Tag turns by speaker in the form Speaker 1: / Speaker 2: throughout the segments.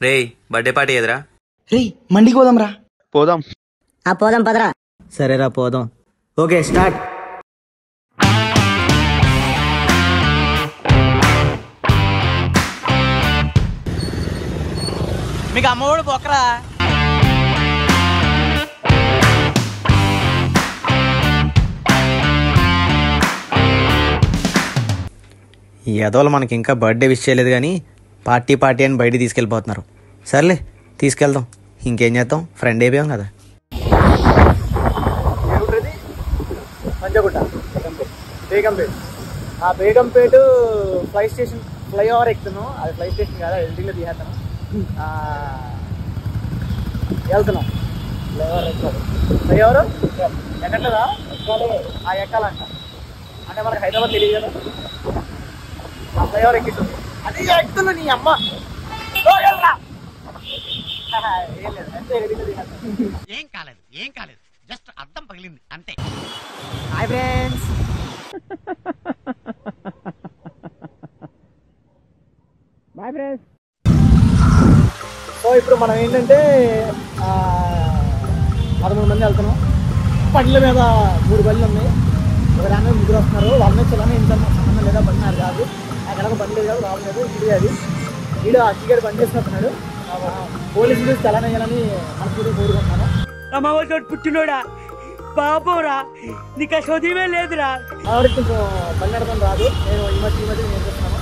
Speaker 1: రే birthday party ఎదురా?
Speaker 2: రే మండికి పోదాం రా.
Speaker 3: పోదాం.
Speaker 4: పోదాం పదరా.
Speaker 2: సరేరా పోదాం. Okay start.
Speaker 5: మీకు అమ్మఒడు బొక్కరా.
Speaker 2: ఈ యదోలు మనకి ఇంకా బర్త్డే విష్ చేయలేదు కానీ పార్టీ పార్టీ అని బయటికి తీసుకెళ్ళిపోతున్నారు. సర్లే తీసుకెళ్దాం, ఇంకేం చేద్దాం, ఫ్రెండ్ అయిపోయాం కదా.
Speaker 6: పంజగుట్ట బేగంపేట. ఆ బేగంపేట ఫ్లైఓవర్ ఎక్కుతున్నాం. అది ఫ్లై స్టేషన్ కాదు, ఎల్టీలో తీసేస్తాను. వెళ్తున్నాం. ఫ్లైఓవర్ ఎక్కట్లేదా? ఎక్కాలంట. అంటే మనకి హైదరాబాద్ తెలియదు కదా. ఆ ఫ్లైఓవర్ ఎక్కిస్తుంది. అది ఎక్కుతున్నా నీ అమ్మ.
Speaker 5: ఏం కాలేదు జస్ట్ అర్థం పగిలింది అంతే.
Speaker 6: Hi friends. Bye friends. So ఇప్పుడు మనం ఏంటంటే 13 మంది వెళ్తున్నాం. బండ్ల మీద 3 బండ్లు ఉన్నాయి. ఒక దాని మీద 3 వస్తున్నారు. వాళ్ళ మీద చలానా ఇంత సంబంధం లేదా, బండి నాకు కాదు. నాకు బండి లేదు కాదు, రావడం లేదు. ఇది అది వీడు అచ్చిగాడు బండి చేస్తున్నట్టున్నాడు. పోలీసులు చలానా వేయాలని మనసు కోరుకుంటున్నాను.
Speaker 5: అమ్మవాడు పుట్టినోడా బాబోరా, నీకు చదివే లేదురా.
Speaker 6: ఆవిడకి కొంచెం బండి నడపడం రాదు. నేను ఈ మధ్య నేర్పిస్తున్నాను.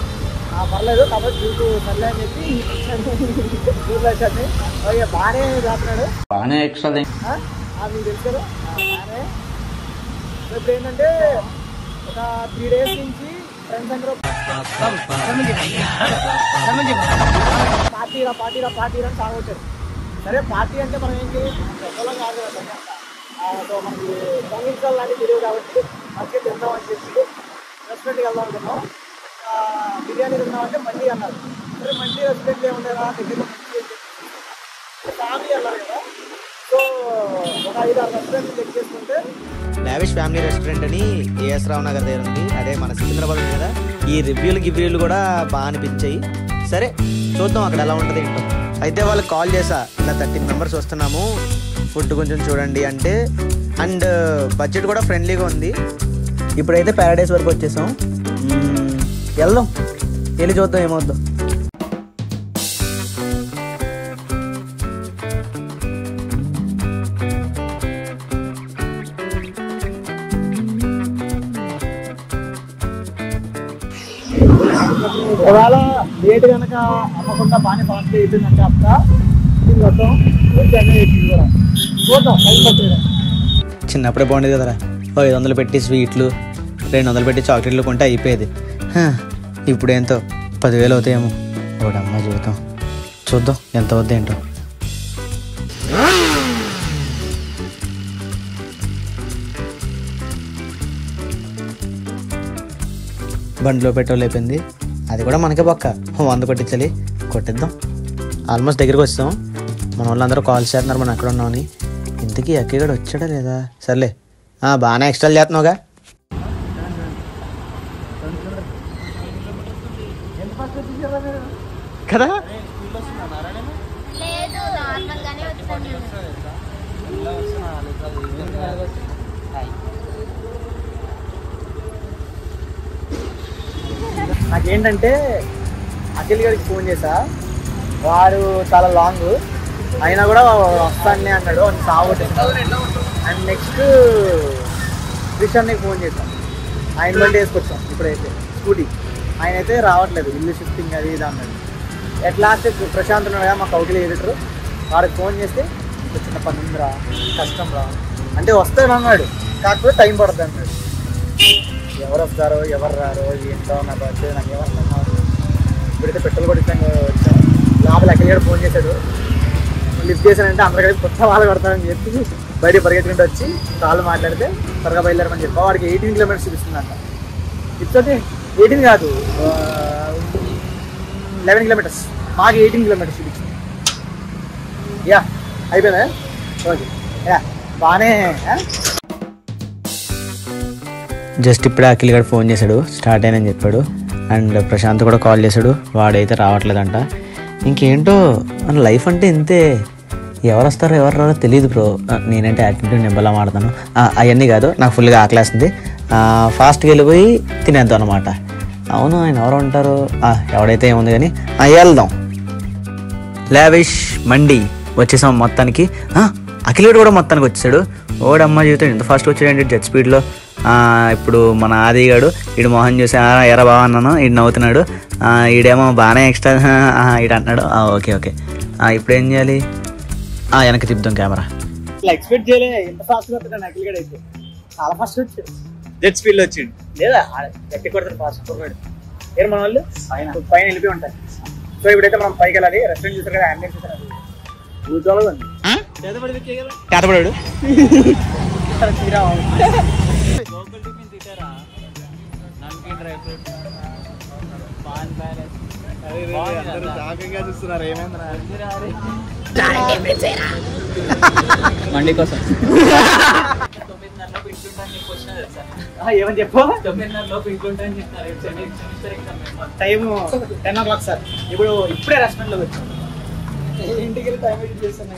Speaker 6: పర్లేదు కాబట్టి చూపు సర్లే అని చెప్పి చూపులు వచ్చాను. బాగానే రాస్తున్నాడు,
Speaker 3: బాగానే ఎక్స్ట్రా
Speaker 6: మీకు తెలుసు కదా. బాగానే. ఇప్పుడు ఏంటంటే ఒక 3 days నుంచి ఫ్రెండ్స్ అందరూ పార్టీ అని సాగొచ్చారు. సరే పార్టీ అంటే మనం ఏం చేయాలి, కాదు కదా. సో మనకి సంగీతాలు లాంటివి తెలియదు కాబట్టి మంచిగా తిందామని చెప్పి రెస్టారెంట్కి వెళ్దాం అనుకున్నాం. బిర్యానీ తిందామంటే మండి అన్నారు. సరే మండి రెస్టారెంట్ ఏముండేదా దగ్గర ఫ్యామిలీ అన్నారు కదా. సో ఒక 5-6 రెస్టారెంట్లు చెక్ చేసుకుంటే
Speaker 2: లావిష్ ఫ్యామిలీ రెస్టారెంట్ అని ఏఎస్ రావు నగర్ దగ్గర ఉంది. అదే మన సికింద్రాబాద్ ఉంది కదా. ఈ రివ్యూలు కూడా బాగా అనిపించాయి. సరే చూద్దాం అక్కడ ఎలా ఉంటుంది ఏంటో. అయితే వాళ్ళకి కాల్ చేసా, ఇలా 13 members వస్తున్నాము, ఫుడ్ కొంచెం చూడండి అంటే. అండ్ బడ్జెట్ కూడా ఫ్రెండ్లీగా ఉంది. ఇప్పుడైతే ప్యారడైస్ వరకు వచ్చేసాం. వెళ్దాం, వెళ్ళి చూద్దాం ఏమవుద్దాం.
Speaker 6: ఒకవేళ లేట్ కనుక అమ్మకుండా బాగానే ఫాస్ట్ అయిపోయిందంటే అక్క మొత్తం కూడా చూద్దాం.
Speaker 2: చిన్నప్పుడే బాగుండేది కదరా. 500 పెట్టి స్వీట్లు, 200 పెట్టి చాక్లెట్లు కొంటే అయిపోయేది. ఇప్పుడు ఏంతో 10,000 అవుతాయేమో. ఒకటమ్మ జీవితం. చూద్దాం ఎంత అవుద్ది ఏంటో. బండిలో పెట్రోల్ అయిపోయింది. అది కూడా మనకే పక్క 100 కొట్టించాలి. కొట్టిద్దాం. ఆల్మోస్ట్ దగ్గరికి వచ్చాం. మన వాళ్ళందరూ కాల్ చేస్తున్నారు మనం ఎక్కడ ఉన్నామని. ఇంతకీ అక్కగడ వచ్చాడా లేదా? సర్లే బాగానే ఎక్స్ట్రా చేస్తున్నావుగా. కదా
Speaker 6: నాకేంటంటే అఖిల్ గారికి ఫోన్ చేశా. వాడు చాలా లాంగ్ అయినా కూడా వస్తానులే అన్నాడు. అని సాగొట్టేసాడు. అండ్ నెక్స్ట్ క్రిషాన్కి ఫోన్ చేశాం. ఆయన బండి వేసుకొచ్చాం ఇప్పుడైతే స్కూటీ. ఆయన అయితే రావట్లేదు, ఇల్లు షిఫ్టింగ్ అది ఇది అన్నాడు. ఎట్ లాస్ట్ ప్రశాంత్ ఉన్నాడుగా మా కౌకిలి ఎడిటర్, వాడికి ఫోన్ చేస్తే చిన్న పని ఉందిరా, కష్టం రా అంటే వస్తాడు అన్నాడు. కాకపోతే టైం పడుతుంది అన్నాడు. ఎవరు వస్తారో ఎవరు రారో ఏంటో నా బర్త్డే నాకు ఏమనుకున్నాను. ఇప్పుడైతే పెట్రోల్ కూడా వచ్చాను. లోపల ఎక్కడికి ఫోన్ చేశాడు. లిఫ్ట్ చేశానంటే అందరి కలిసి కొత్త వాళ్ళు కొడతానని చెప్పి బయట పరిగెత్తుకుంటూ వచ్చి కాళ్ళు మాట్లాడితే త్వరగా బయలుదేరమని చెప్పి వాడికి 18 kilometers చూపిస్తుందంట. ఇప్పటికే 18 కాదు 11 kilometers, మాకు 18 kilometers చూపించింది. యా అయిపోయిందా? ఓకే యా బాగానే.
Speaker 2: జస్ట్ ఇప్పుడే అఖిల్ గారు ఫోన్ చేశాడు, స్టార్ట్ అయినని చెప్పాడు. అండ్ ప్రశాంత్ కూడా కాల్ చేశాడు, వాడైతే రావట్లేదంట. ఇంకేంటో మన లైఫ్ అంటే ఇంతే. ఎవరు వస్తారో ఎవరు రారో తెలియదు బ్రో. నేనంటే యాక్టివిటీ నింబలా మాడతాను. అవన్నీ కాదు, నాకు ఫుల్గా ఆకలేస్తుంది. ఫాస్ట్గా వెళ్ళిపోయి తినేద్దాం అనమాట. అవును, ఆయన ఎవరు ఉంటారు? ఎవడైతే ఏముంది కానీ వెళ్దాం. లావిష్ మండి వచ్చేసాం మొత్తానికి. అఖిలుడు కూడా మొత్తానికి వచ్చాడు. ఓడమ్మ జీవితం ఎంత ఫాస్ట్ వచ్చాడండి జెట్ స్పీడ్లో. ఇప్పుడు మన ఆదిగాడు ఈడు మోహన్ చూసి ఎరా బాగా అన్నాను, ఈడు నవ్వుతున్నాడు. ఈడేమో బాగానే ఎక్స్ట్రా ఈడు అంటున్నాడు. ఓకే ఓకే, ఇప్పుడు ఏం చేయాలి? వెనక్కి తిప్పుదాం కెమెరా.
Speaker 6: ఎక్స్పెక్ట్ చేయలే ఎంత ఫాస్ట్ వస్తాడు అఖిల్ గడ్ అయితే. చాలా ఫాస్ట్ వచ్చాడు,
Speaker 1: జెట్ స్పీడ్ లో వచ్చిండు.
Speaker 6: లేదా గట్టి కొడతాడు ఫాస్ట్ కొట్టాడు. ఏరు మన వాళ్ళు పైన వెళ్ళిపోయి ఉంటాయి. సో ఇప్పుడైతే మనం పైకి వెళ్ళాలి. రెస్టారెంట్ చూసారు కదా, అంబియన్స్ చూసారు, కూర్చోవాలి.
Speaker 2: చేతపడాడు
Speaker 6: చూస్తున్నారు ఏమైంది
Speaker 1: మండి కోసం
Speaker 6: ఏమని చెప్పు. Time 10 o'clock sir. ఇప్పుడే రెస్టారెంట్ లో వచ్చాను. ఇంటికి వెళ్ళి టైం వెయిట్ చేస్తాను.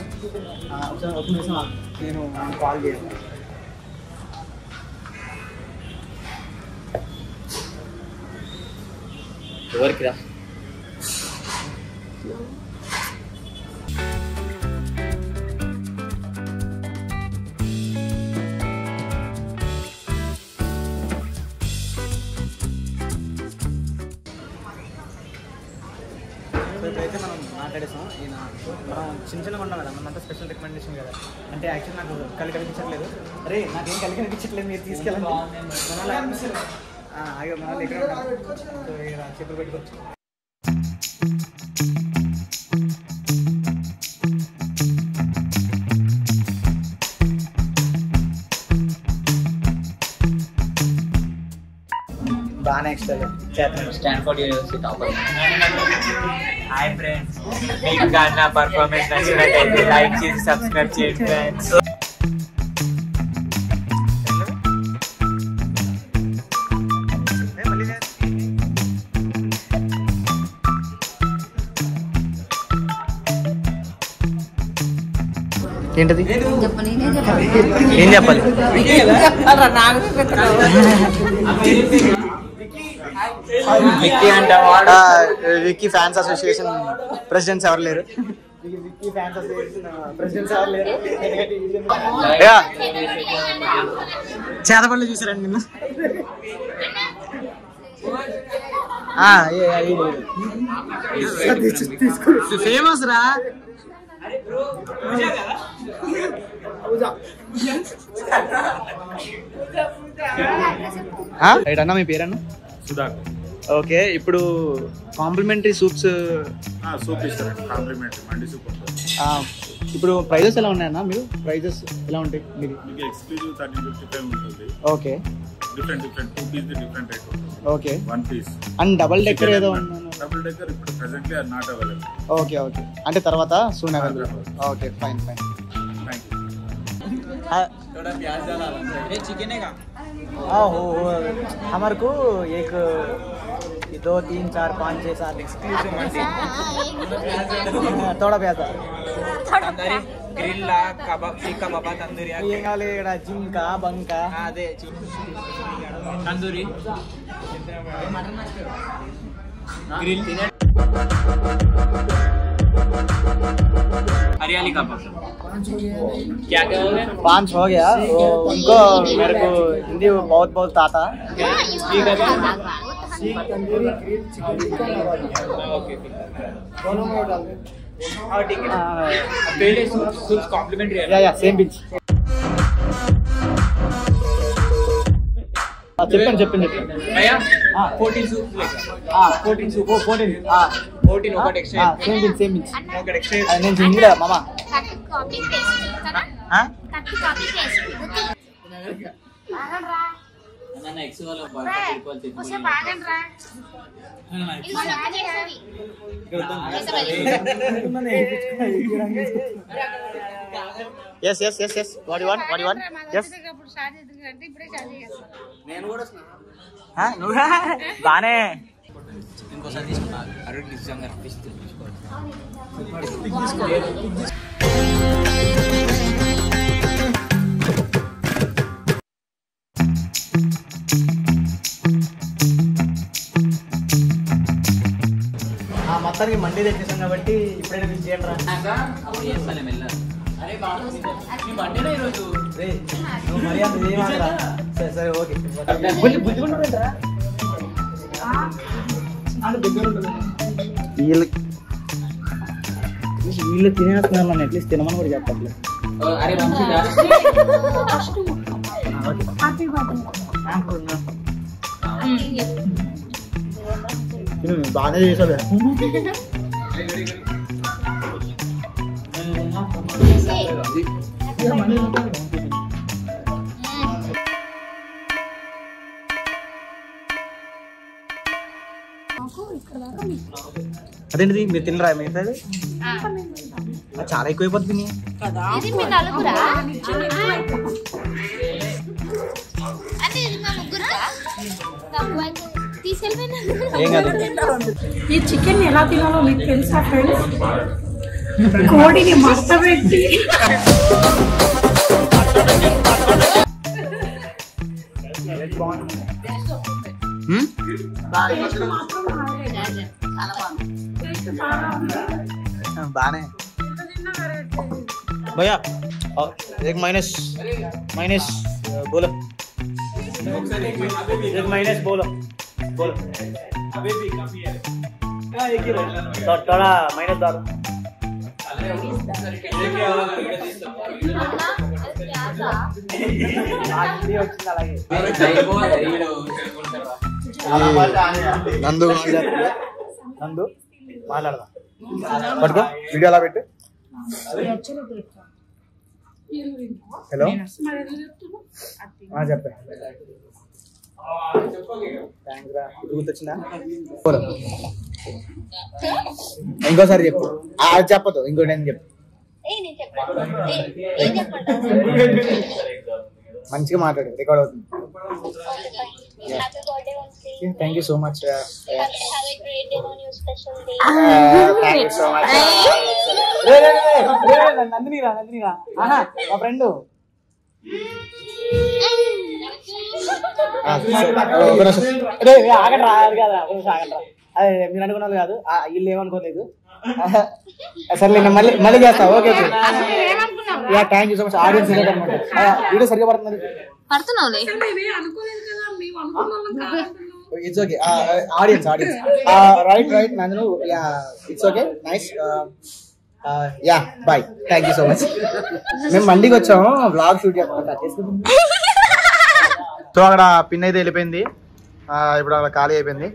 Speaker 6: ఒక నిమిషం నేను కాల్ చేస్తాను.
Speaker 1: ఎవరికి రా?
Speaker 6: ఇప్పుడైతే మనం మాట్లాడేసాం. మనం చిన్నగా ఉన్నాం కదా, మనంతా స్పెషల్ రికమెండేషన్ కదా. అంటే యాక్చువల్ నాకు కళ్ళు కనిపించట్లేదు. అరే నాకేం కళ్ళు కనిపించట్లేదు, మీరు తీసుకెళ్ళండి. మన ఇక్కడ చెప్పులు పెట్టుకోవచ్చు. బాగా
Speaker 1: Stanford university topper. Hi friends, మీకు కానీ నా పర్ఫార్మెన్స్ నచ్చినట్లయితే లైక్ చేసి సబ్స్క్రైబ్ చేయండి ఫ్రెండ్స్.
Speaker 2: ఏంటది? ఏం చెప్పాలి? విక్కీ ఫ్యాన్స్ అసోసియేషన్ ప్రెసిడెంట్స్ ఎవరు లేరు. చేతపల్లి చూసారండి నిన్న. ఫేమస్ రా. అన్న మీ పేరన్నా?
Speaker 3: సుధాకర్.
Speaker 2: ఓకే, ఇప్పుడు కాంప్లిమెంటరీ సూప్స్
Speaker 3: సూప్ ఇస్తారండి, కాంప్లిమెంటరీ మండి సూప్ ఉంటుంది.
Speaker 2: ఇప్పుడు ప్రైజెస్ ఎలా ఉన్నాయన్నా? మీరు ప్రైజెస్ ఎలా ఉంటాయి?
Speaker 3: మీకు ఎక్స్క్లూజివ్ 1355 ఉంటుంది.
Speaker 2: Okay,
Speaker 3: different 2 piece different rate ఉంటుంది.
Speaker 2: Okay,
Speaker 3: 1 piece
Speaker 2: and double decker ఏదో ఉన్నాను.
Speaker 3: డబుల్ డెక్కర్ ఇప్పుడు presently are not available.
Speaker 2: Okay okay, అంటే తర్వాత soon available. Okay fine fine.
Speaker 3: Thank you.
Speaker 6: हमारे को एक 2 3 4 5 6 7 एक्सक्लूसिव मंडी थोड़ा प्यासा
Speaker 1: तंदूरी ग्रिल कबाब टिक्का कबाब तंदूरी
Speaker 6: ये वाले इकड़ा जिंका बंका
Speaker 1: अदे तंदूरी ग्रिल हरियाली कबाब क्या क्या हो गया?
Speaker 6: 5 हो गया। वो उनको मेरे को हिंदी बहुत बहुत आता।
Speaker 1: ठीक है
Speaker 6: तंदूरी ग्रिल चिकन
Speaker 1: ओके
Speaker 6: दोनों में डाल दे।
Speaker 1: और ठीक है पहले सूप कॉम्प्लीमेंट्री है
Speaker 6: या सेम पिच చెప్పండి చెప్పండి
Speaker 1: भैया 14 सूप लेगा 14 सूप 14 ఒకటి ఎక్స్ట్రా
Speaker 6: సేమ్ పిచ్
Speaker 1: ఒకటి ఎక్స్ట్రా
Speaker 6: నేను హిందీలో మామ
Speaker 4: కట్ కాపీ పేస్ట్ కదా కట్ కాపీ పేస్ట్ బాగన్ రా
Speaker 1: నాన్న ఎక్స్ వాళ్ళ
Speaker 4: ఉసే బాగన్ రా ఇదిగో నాకు చేసేది
Speaker 2: yes yes yes yes what do you want yes
Speaker 4: ఇప్పుడు స్టార్ట్ చేద్దాం ఇప్పుడే స్టార్ట్ చేస్తాం
Speaker 2: నేను కూడా బానే
Speaker 1: ఇంకోసారి తీసుకున్నా అరుణ్ నిజంగా అనిపిస్తుంది
Speaker 6: మొత్తానికి మండి తెచ్చేసాం కాబట్టి ఇప్పుడైనా మీకు చేయండి రా. నువ్వు మరి అంత చేయమాకరా. సరే సరే ఓకే. వీళ్ళు తినేస్తున్నారు నన్ను అట్లీస్ట్ తినమని కూడా చెప్పట్లేదు. బాగానే చేసావు. అదేంటిది మీరు తినరా మిగతాది? చాలా ఎక్కువైపోతుంది.
Speaker 4: ఇది మీ నలుగురా? అంటే ఇది మా ముగ్గురా?
Speaker 6: ఏం కాదు.
Speaker 7: ఈ చికెన్ ఎలా తినాలో మీకు తెలుసా ఫ్రెండ్స్? కోడిని మడతబెట్టి
Speaker 6: బానే भैया एक माइनस माइनस बोलो एक माइनस बोलो बोलो थोड़ा माइनस डालो నందు నందు మాట్లాడదా పట్టుకో వీడియో అలా పెట్టు. హలో చెప్పా థ్యాంక్స్ రా. గుర్తొచ్చిందా? ఇంకోసారి చెప్పు. అది చెప్పదు ఇంకోటి అని చెప్పు. మంచిగా మాట్లాడు రికార్డ్ అవుతుంది. Thank you so much. Nandini రా నందిని రా. మా ఫ్రెండ్ ఆగట్రా అది కాదు ఆగట్రా. అదే మీరు అనుకున్నారు కాదు వీళ్ళు ఏమనుకోలేదు. సరే నేను మళ్ళీ మళ్ళీ చేస్తా. Okay okay thank you so much. Audiences అనమాట వీడియో సరిగా పడుతుంది. It's okay audiences audiences right right నందను it's okay nice yeah bye thank you so much. మేము మండికి వచ్చాము బ్లాగ్ షూట్ చేస్తాం. సో అక్కడ పిన్ అయితే వెళ్ళిపోయింది. ఇప్పుడు అక్కడ ఖాళీ అయిపోయింది.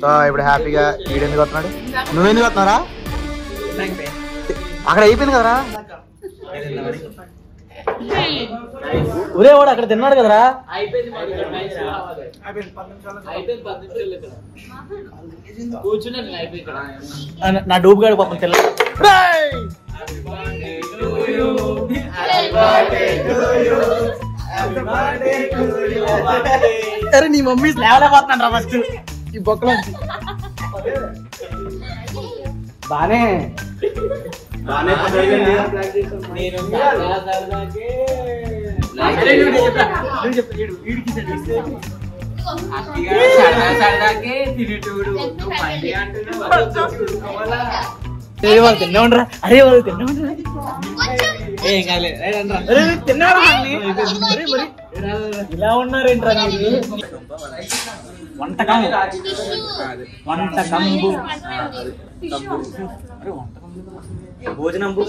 Speaker 6: సో ఇప్పుడు హ్యాపీగా వీడు ఎందుకు వస్తున్నాడు? నువ్వెందుకు వస్తున్నారా? అక్కడ అయిపోయింది కదరా. ఒరే వాడు అక్కడ తిన్నాడు కదరా. నా డూబ్ గాడు పాపం తెల్ల. అరే నీ మమ్మీ లేవలేకపోతున్నాను రా ఫస్ట్ ఈ బొక్కలో బానే బానే వాళ్ళు తిన్నా ఉండరా. అరే వాళ్ళు తిన్నా ఉండరా. ఇలా ఉన్నారేంట్రా మీరు? వంటకం వంటకంబు భోజనంబు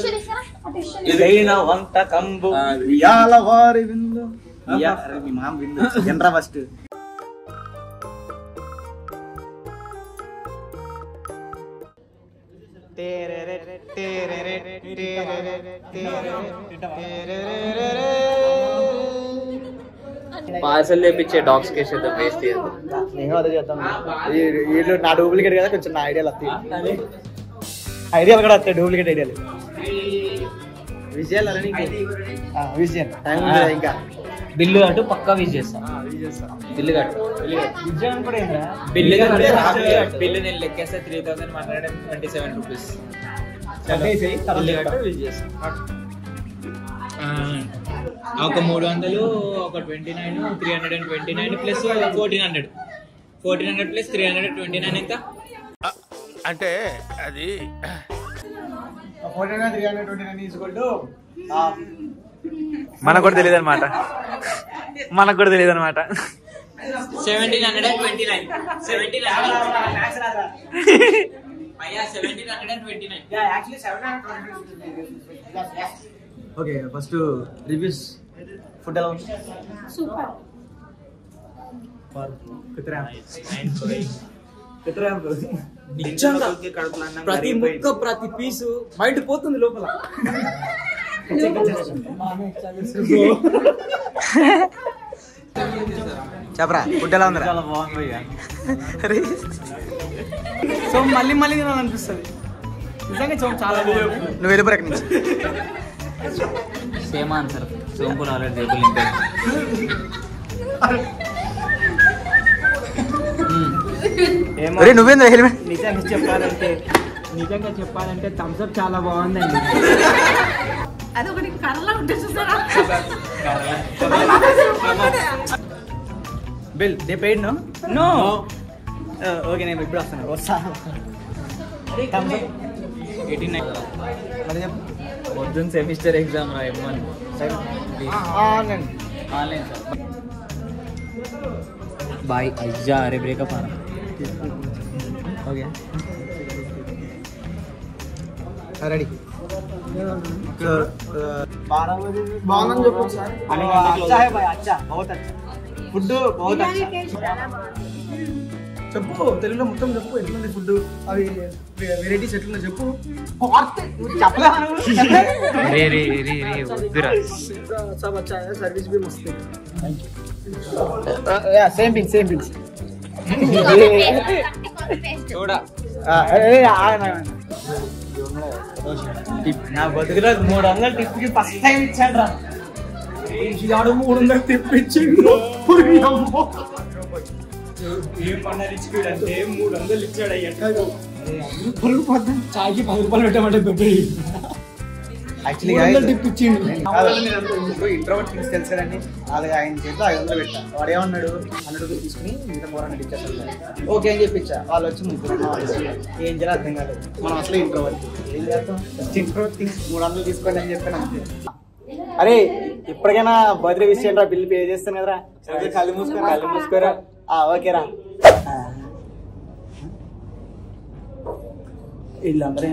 Speaker 6: ఇదైన వంటకంబు ఇయాల వారి విందు. మీ మామ విందు ఎండ్రా ఫస్ట్.
Speaker 1: పార్సల్ తెప్పించే డాగ్స్ కేసు వేస్ట్
Speaker 6: నేను అదే చేస్తాను. వీళ్ళు నా డూప్లికేట్ కదా కొంచెం నా ఐడియాలు వస్తాయి. ఐడియాలు కూడా వస్తాయి డూప్లికేట్ ఐడియాలు. విజయాలు విజయన్ టైం ఇంకా
Speaker 1: బిల్లు అటు పక్కా విజ్ చేస్తా. బిల్లు కట్టు.
Speaker 6: విజయం కూడా
Speaker 1: బిల్లు నేను లెక్కేస్తే 3027 రూపీస్. ఒక 300 ఒక 29 329 ప్లస్ 1400 ప్లస్ 329 ఎంత
Speaker 5: అంటే అది
Speaker 6: 329 ఈక్వల్ టు
Speaker 2: మనకు కూడా తెలియదు అనమాట
Speaker 1: 1729
Speaker 6: ఓకే ఫస్ట్ రివ్యూస్ ఫుడ్ ఎలా ఉంది
Speaker 7: సూపర్.
Speaker 6: ప్రతి ముక్క ప్రతి పీసు మైండ్ పోతుంది లోపల. చెప్పరా ఫుడ్ ఎలా ఉంది? చాలా బాగుంది. సో మళ్ళీ మళ్ళీ తినాలనిపిస్తుంది నిజంగా. చాలా బాగుంది. నువ్వు వెళ్ళిపోరు ఎక్కడి నుంచి.
Speaker 1: Same answer. సోంపూర్ ఆల్రెడీ టేబుల్
Speaker 2: ఇంకా నువ్వేంద్ర హెల్మెట్
Speaker 6: నిజంగా చెప్పాలంటే థమ్స్అప్ చాలా బాగుందండి.
Speaker 7: అదొకటి కర్రలా ఉంటుంది చూసారా?
Speaker 6: Bill they paid no no okay నేను ఇప్పుడు వస్తాను.
Speaker 1: పొద్దున్న సెమిస్టర్ ఎగ్జామ్ రా M1 ఆన్లైన్ బాయ్ అయ్యా అరే బ్రేకప్ ఆన
Speaker 6: ఓకే రెడీ. బాగుందని చెప్పు సార్. అచ్చా హై భాయ్, అచ్చా బహుత్ అచ్చా ఫుడ్ బహుత్ అచ్చా. చెప్పు తెలుగులో మొత్తం చెప్పు ఎట్లుంది ఫుడ్, అవి వెరైటీస్ ఎట్లుందో చెప్పు. सब अच्छा है, सर्विस भी मस्त है. Thank you. सेम पिंग
Speaker 1: చూడా
Speaker 6: నా బతుకులో 300 టిప్ కి ఫస్ట్ టైం ఇచ్చాడు రా. 300 టిప్ ఇచ్చిండు. ఏమన్నా రిచ్చుడు అంటే 300 ఇచ్చాడు. అయ్యాడు చాయ్కి 10 రూపాయలు పెట్టమంటే ఇంట్రోవర్ట్ థింగ్స్ తెలుసారండి. అలాగే ఆయన చేతిలో 500 పెట్టా. వాడు ఏమన్నాడు 100 రూపీస్ తీసుకుని మిగతా 400 ఇచ్చేసాడు. ఓకే అని చెప్పించా. వాళ్ళు వచ్చి ముగ్గురు ఏం చేయాలి అర్థం కాలేదు. మనం అసలు ఇంట్రోవర్ట్ ఏం చేస్తాం. ఇంట్రోవర్ట్ థింగ్స్ 300 తీసుకోండి అని చెప్పాను అంతే. అరే ఇప్పటికైనా బర్త్డే విష్ చేయండి రా. బిల్ పే చేస్తాను కదరా. కళ్ళు మూసుకోరా. ఓకేరా. వీళ్ళందరూ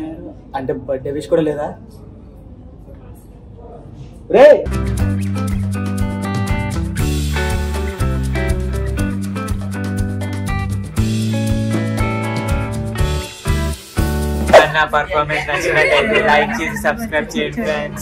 Speaker 6: అంటే బర్త్డే విష్ కూడా లేదా రే?
Speaker 1: పర్ఫార్మెన్స్ నచ్చినట్లయితే లైక్ చేసి సబ్స్క్రైబ్ చేయండి ఫ్రెండ్స్.